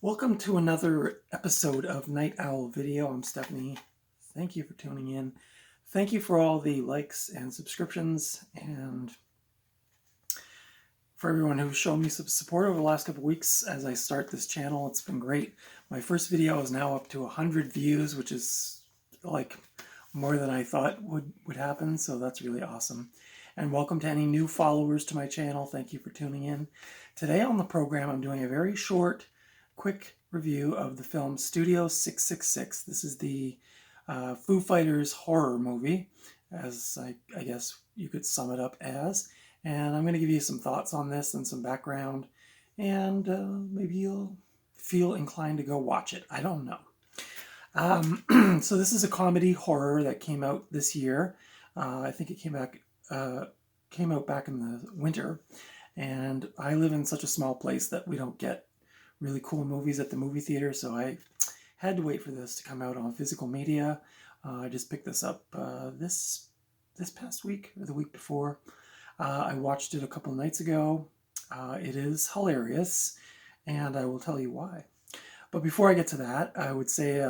Welcome to another episode of Night Owl Video. I'm Stephanie. Thank you for tuning in. Thank you for all the likes and subscriptions, and for everyone who's shown me some support over the last couple weeks as I start this channel. It's been great. My first video is now up to 100 views, which is like more than I thought would happen, so that's really awesome. And welcome to any new followers to my channel. Thank you for tuning in. Today on the program, I'm doing a very short, quick review of the film Studio 666. This is the Foo Fighters horror movie, as I guess you could sum it up as. And I'm going to give you some thoughts on this and some background, and maybe you'll feel inclined to go watch it. I don't know. So this is a comedy horror that came out this year. I think it came out back in the winter, and I live in such a small place that we don't get really cool movies at the movie theater, so I had to wait for this to come out on physical media. I just picked this up this past week or the week before. I watched it a couple nights ago. It is hilarious, and I will tell you why. But before I get to that, I would say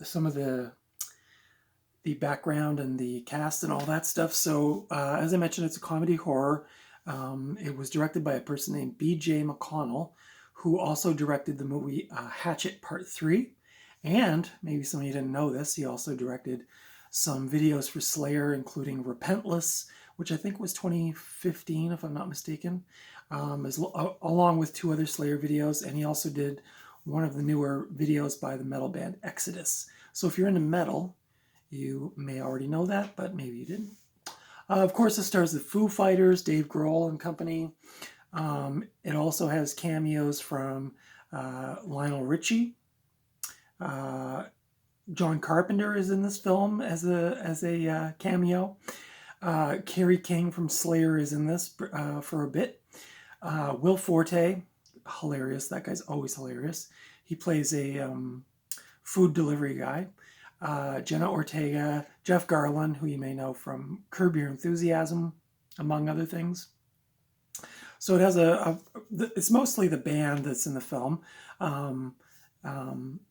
some of the background and the cast and all that stuff. So as I mentioned, it's a comedy horror. It was directed by a person named B.J. McDonnell, who also directed the movie Hatchet Part 3. And maybe some of you didn't know this, he also directed some videos for Slayer, including Repentless, which I think was 2015, if I'm not mistaken, along with 2 other Slayer videos. And he also did one of the newer videos by the metal band Exodus. So if you're into metal, you may already know that, but maybe you didn't. Of course, it stars the Foo Fighters, Dave Grohl and company. It also has cameos from Lionel Richie. John Carpenter is in this film as a cameo. Kerry King from Slayer is in this for a bit. Will Forte, hilarious. That guy's always hilarious. He plays a food delivery guy. Jenna Ortega, Jeff Garlin, who you may know from Curb Your Enthusiasm, among other things. So it has it's mostly the band that's in the film,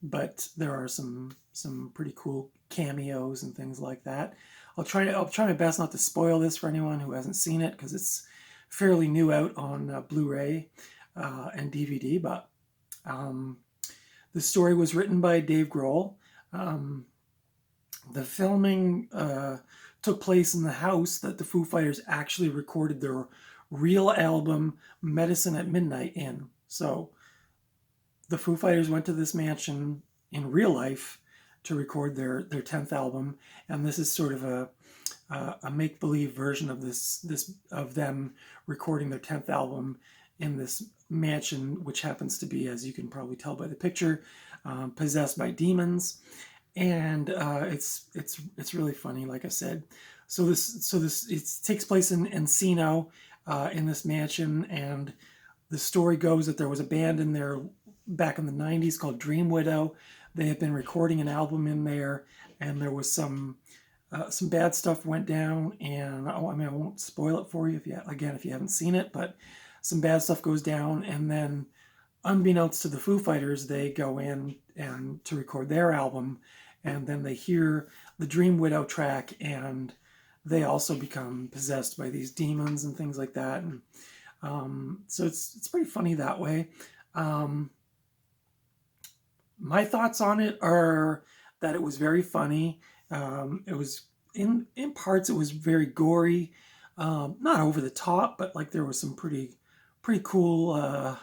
but there are some pretty cool cameos and things like that. I'll try my best not to spoil this for anyone who hasn't seen it, because it's fairly new out on Blu-ray and DVD. But the story was written by Dave Grohl. The filming took place in the house that the Foo Fighters actually recorded their real album Medicine at Midnight in. So the Foo Fighters went to this mansion in real life to record their 10th album, and this is sort of a make-believe version of of them recording their 10th album in this mansion, which happens to be, as you can probably tell by the picture, possessed by demons. And it's really funny, like I said. So it takes place in Encino, in this mansion, and the story goes that there was a band in there back in the 90s called Dream Widow. They had been recording an album in there, and there was some bad stuff went down. And I won't spoil it for you if you haven't seen it, but some bad stuff goes down, and then unbeknownst to the Foo Fighters, they go in and to record their album, and then they hear the Dream Widow track, and they also become possessed by these demons and things like that. And so it's pretty funny that way. My thoughts on it are that it was very funny. It was in parts it was very gory, not over the top, but like there was some pretty cool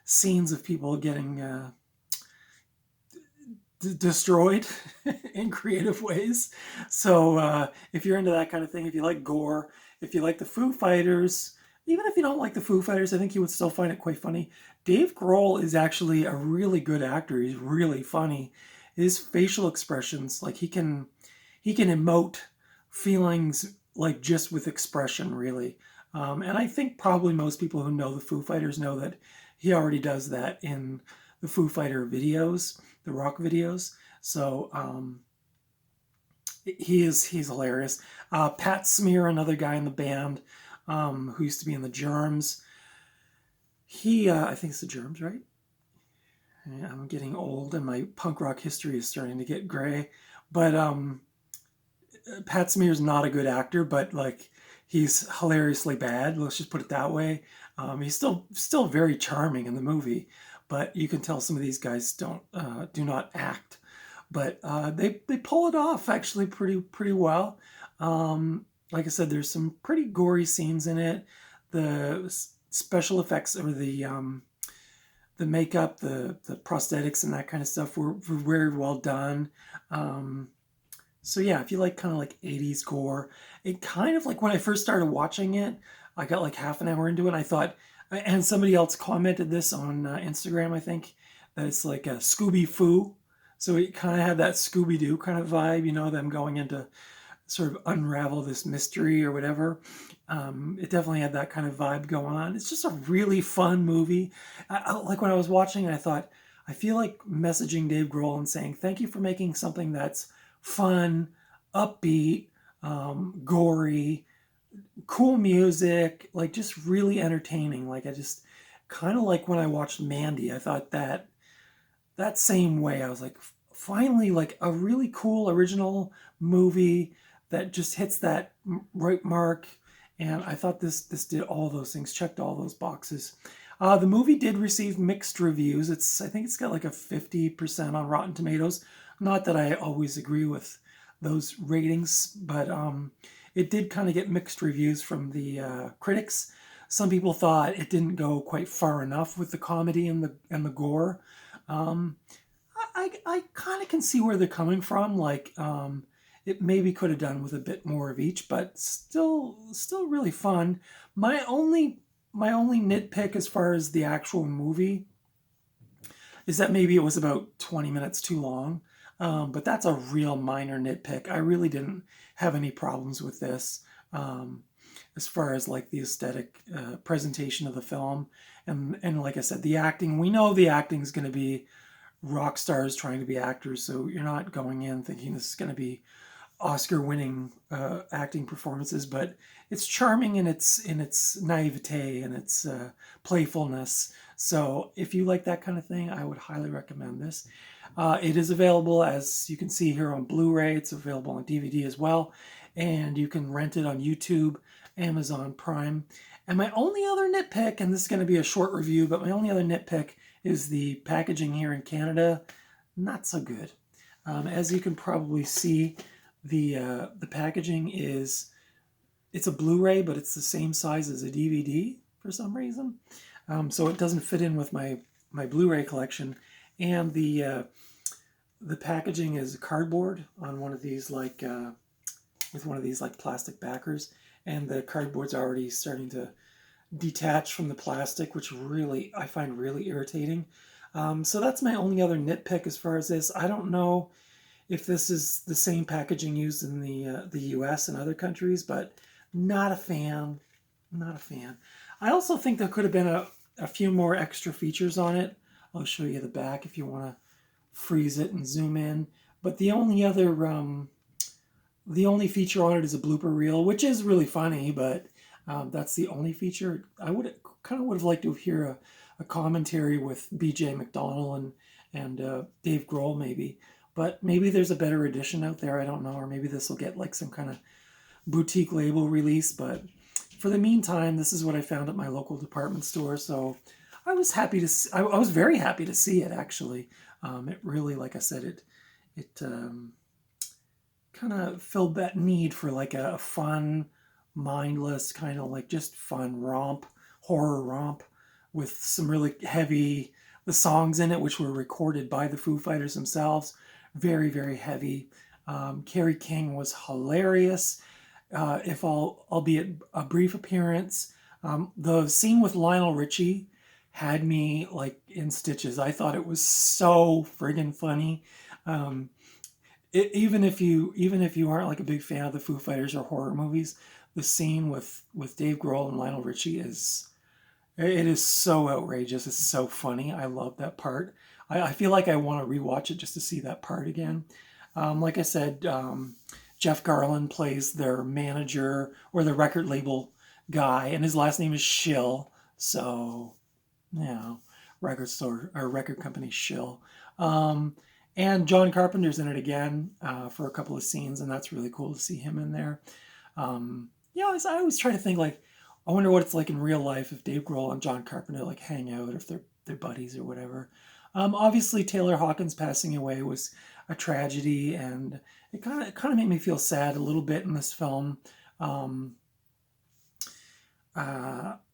scenes of people getting destroyed in creative ways. So if you're into that kind of thing, if you like gore, if you like the Foo Fighters, even if you don't like the Foo Fighters, I think you would still find it quite funny. Dave Grohl is actually a really good actor. He's really funny. His facial expressions, like he can emote feelings like just with expression, really. And I think probably most people who know the Foo Fighters know that he already does that in the Foo Fighter videos, the rock videos. So he's hilarious. Pat Smear, another guy in the band, who used to be in the Germs. I think it's the Germs, right? Yeah, I'm getting old and my punk rock history is starting to get gray. But Pat Smear's not a good actor, but like he's hilariously bad. Let's just put it that way. He's still very charming in the movie, but you can tell some of these guys do not act. But they pull it off actually pretty well. Like I said, there's some pretty gory scenes in it. The special effects or the makeup, the prosthetics, and that kind of stuff were very well done. Um, so yeah, if you like kind of like 80s gore, it kind of like when I first started watching it, I got like half an hour into it. And I thought, and somebody else commented this on Instagram, I think, that it's like a Scooby Foo. So it kind of had that Scooby Doo kind of vibe, them going into sort of unravel this mystery or whatever. It definitely had that kind of vibe going on. It's just a really fun movie. Like when I was watching, I thought, I feel like messaging Dave Grohl and saying, thank you for making something that's fun, upbeat, gory, cool music, like just really entertaining. Like I just kind of like when I watched Mandy, I thought that same way. I was like, finally, like a really cool original movie that just hits that right mark. And I thought this did all those things, checked all those boxes. The movie did receive mixed reviews. I think it's got like a 50% on Rotten Tomatoes. Not that I always agree with those ratings, but it did kind of get mixed reviews from the critics. Some people thought it didn't go quite far enough with the comedy and the gore. Um, I kind of can see where they're coming from. Like, it maybe could have done with a bit more of each, but still really fun. My only nitpick as far as the actual movie is that maybe it was about 20 minutes too long. But that's a real minor nitpick. I really didn't have any problems with this as far as like the aesthetic presentation of the film. And like I said, the acting, we know the acting is going to be rock stars trying to be actors. So you're not going in thinking this is going to be Oscar-winning acting performances, but it's charming in its naivete and its playfulness. So if you like that kind of thing, I would highly recommend this. It is available, as you can see here, on Blu-ray. It's available on DVD as well, and you can rent it on YouTube, Amazon Prime. And my only other nitpick, and this is going to be a short review, but my only other nitpick is the packaging here in Canada. Not so good. As you can probably see, the packaging it's a Blu-ray, but it's the same size as a DVD for some reason. So it doesn't fit in with my Blu-ray collection. And the packaging is cardboard on one of these with one of these like plastic backers, and the cardboard's already starting to detach from the plastic, which really I find really irritating. So that's my only other nitpick as far as this. I don't know if this is the same packaging used in the U.S. and other countries, but not a fan. Not a fan. I also think there could have been a few more extra features on it. I'll show you the back if you want to freeze it and zoom in. But the only feature on it is a blooper reel, which is really funny, but that's the only feature. I would have liked to hear a commentary with B.J. McDonnell and Dave Grohl maybe. But maybe there's a better edition out there. I don't know, or maybe this will get like some kind of boutique label release. But for the meantime, this is what I found at my local department store. So I was happy to. I was very happy to see it. Actually, it really, like I said, it kind of filled that need for like a fun, mindless kind of like just fun horror romp with some really heavy the songs in it, which were recorded by the Foo Fighters themselves. Very, very heavy. Kerry King was hilarious, if albeit a brief appearance. The scene with Lionel Richie had me like in stitches. I thought it was so friggin' funny. Um, Even if you aren't like a big fan of the Foo Fighters or horror movies, the scene with Dave Grohl and Lionel Richie is so outrageous. It's so funny. I love that part. I feel like I want to rewatch it just to see that part again. Like I said, Jeff Garlin plays their manager or the record label guy, and his last name is Schill. So, you know, record store or record company shill. And John Carpenter's in it again for a couple of scenes, and that's really cool to see him in there. I always try to think like, I wonder what it's like in real life if Dave Grohl and John Carpenter like hang out, if they're buddies or whatever. Obviously, Taylor Hawkins passing away was a tragedy, and it kind of made me feel sad a little bit in this film.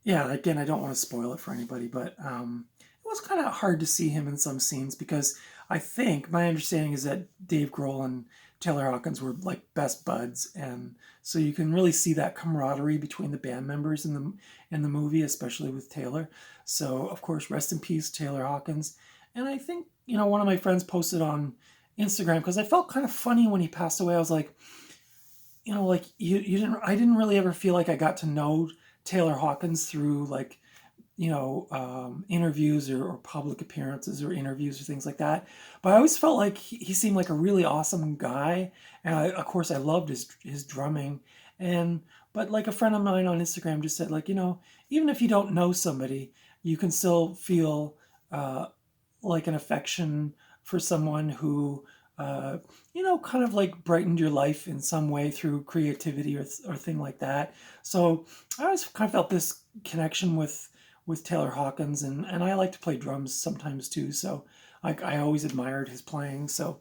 Yeah, again, I don't want to spoil it for anybody, but it was kind of hard to see him in some scenes because I think my understanding is that Dave Grohl and Taylor Hawkins were like best buds, and so you can really see that camaraderie between the band members in the movie, especially with Taylor. So of course, rest in peace, Taylor Hawkins. And I think one of my friends posted on Instagram because I felt kind of funny when he passed away. I was like, like you didn't. I didn't really ever feel like I got to know Taylor Hawkins through like interviews or public appearances or interviews or things like that. But I always felt like he seemed like a really awesome guy. And of course, I loved his drumming. But like a friend of mine on Instagram just said, like, even if you don't know somebody, you can still feel like an affection for someone who, kind of like brightened your life in some way through creativity or thing like that. So I always kind of felt this connection with Taylor Hawkins, and I like to play drums sometimes too. So I always admired his playing. So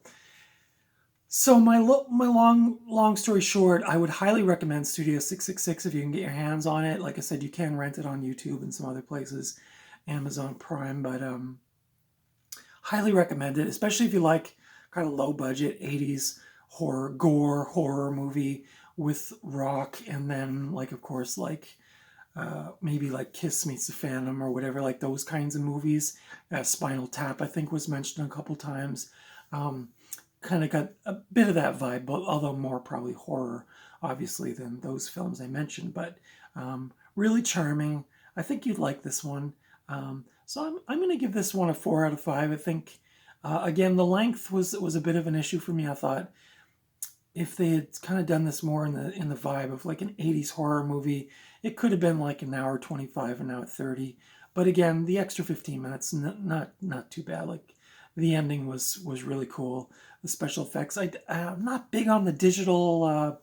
my long story short, I would highly recommend Studio 666 if you can get your hands on it. Like I said, you can rent it on YouTube and some other places, Amazon Prime, but highly recommend it, especially if you like kind of low budget 80s gore horror movie with rock, and then like of course like maybe like Kiss Meets the Phantom or whatever, like those kinds of movies. Spinal Tap, I think, was mentioned a couple times. Kind of got a bit of that vibe, but although more probably horror, obviously, than those films I mentioned. But really charming. I think you'd like this one. So I'm going to give this one a 4 out of 5. I think, again, the length was a bit of an issue for me. I thought if they had kind of done this more in the vibe of like an 80s horror movie, it could have been like an hour 25, an hour 30. But again, the extra 15 minutes, not too bad. Like the ending was really cool. The special effects. I'm not big on the digital.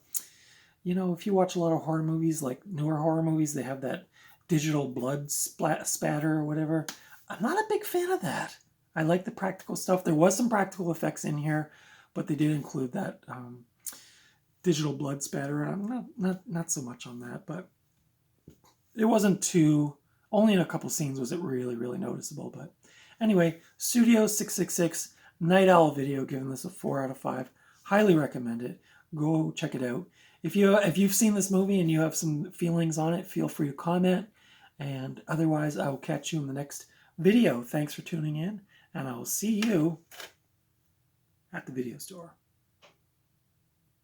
If you watch a lot of horror movies, like newer horror movies, they have that digital blood spatter or whatever. I'm not a big fan of that. I like the practical stuff. There was some practical effects in here, but they did include that digital blood spatter. I'm not so much on that, but it wasn't too. Only in a couple scenes was it really, really noticeable. But anyway, Studio 666 Night Owl video, giving this a 4 out of 5. Highly recommend it. Go check it out. If you've seen this movie and you have some feelings on it, feel free to comment. And otherwise, I will catch you in the next video. Thanks for tuning in, and I will see you at the video store.